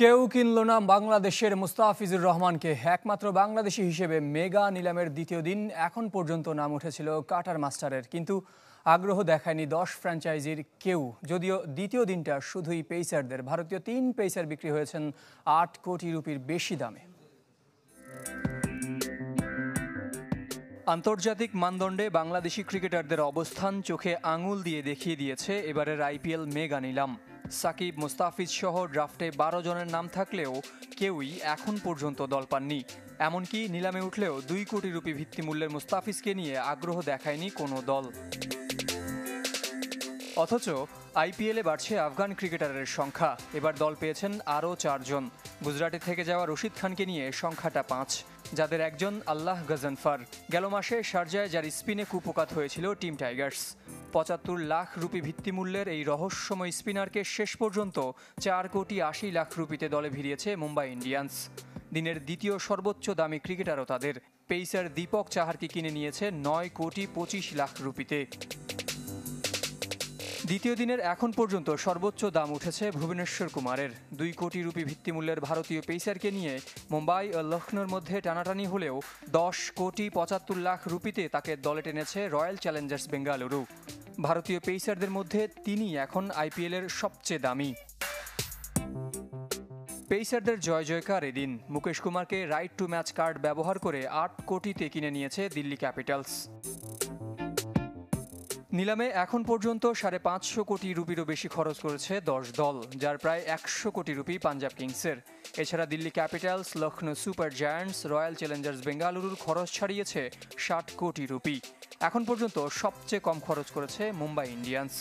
কেউ কিনল না বাংলাদেশের মুস্তাফিজুর রহমানকে। একমাত্র বাংলাদেশি হিসেবে মেগা নিলামের দ্বিতীয় দিন এখন পর্যন্ত নাম উঠেছিল কাটার মাস্টারের, কিন্তু আগ্রহ দেখায়নি 10 ফ্র্যাঞ্চাইজির কেউ। যদিও দ্বিতীয় দিনটা শুধুই পেসারদের। ভারতীয় 3 পেসার বিক্রি হয়েছেন 8 কোটি রুপির বেশি দামে। আন্তর্জাতিক মানদণ্ডে বাংলাদেশি ক্রিকেটারদের অবস্থান চোখে আঙুল দিয়ে দেখিয়ে দিয়েছে এবারের আইপিএল মেগা নিলাম। সাকিব, মুস্তাফিজ সহ ড্রাফটে 12 জনের নাম থাকলেও কেউই এখন পর্যন্ত দল পাননি। এমনকি নিলামে উঠলেও 2 কোটি রুপি ভিত্তিমূল্যের মুস্তাফিজকে নিয়ে আগ্রহ দেখায়নি কোনো দল। অথচ আইপিএলে বাড়ছে আফগান ক্রিকেটারের সংখ্যা। এবার দল পেয়েছেন আরও 4 জন। গুজরাটে থেকে যাওয়া রশিদ খানকে নিয়ে সংখ্যাটা 5, যাদের একজন আল্লাহ গজনফার। গেল মাসে শারজায় যার স্পিনে কুপোকাত হয়েছিল টিম টাইগার্স। 75 লাখ রুপি ভিত্তিমূল্যের এই রহস্যময় স্পিনারকে শেষ পর্যন্ত 4 কোটি 80 লাখ রুপিতে দলে ভিড়িয়েছে মুম্বাই ইন্ডিয়ান্স। দিনের দ্বিতীয় সর্বোচ্চ দামি ক্রিকেটারও তাদের। পেসার দীপক চাহারকে কিনে নিয়েছে 9 কোটি 25 লাখ রুপিতে। দ্বিতীয় দিনের এখন পর্যন্ত সর্বোচ্চ দাম উঠেছে ভুবনেশ্বর কুমারের। 2 কোটি রুপি ভিত্তিমূল্যের ভারতীয় পেসারকে নিয়ে মুম্বাই ও লখনৌর মধ্যে টানাটানি হলেও 10 কোটি 75 লাখ রুপিতে তাকে দলে টেনেছে রয়্যাল চ্যালেঞ্জার্স বেঙ্গালুরু। ভারতীয় পেসারদের মধ্যে তিনি এখন আইপিএলের সবচেয়ে দামি। পেসারদের জয় জয়কার এদিন। মুকেশ কুমারকে রাইট টু ম্যাচ কার্ড ব্যবহার করে 8 কোটিতে কিনে নিয়েছে দিল্লি ক্যাপিটালস। নিলামে এখন পর্যন্ত 550 কোটি রুপিরও বেশি খরচ করেছে 10 দল, যার প্রায় 100 কোটি রুপি পাঞ্জাব কিংসের। এছাড়া Delhi Capitals, Lucknow super giants, royal Challengers বেঙ্গালুরুর খরচ ছাড়িয়েছে 60 কোটি রুপি। এখন পর্যন্ত সবচেয়ে কম খরচ করেছে মুম্বাই ইন্ডিয়ান্স।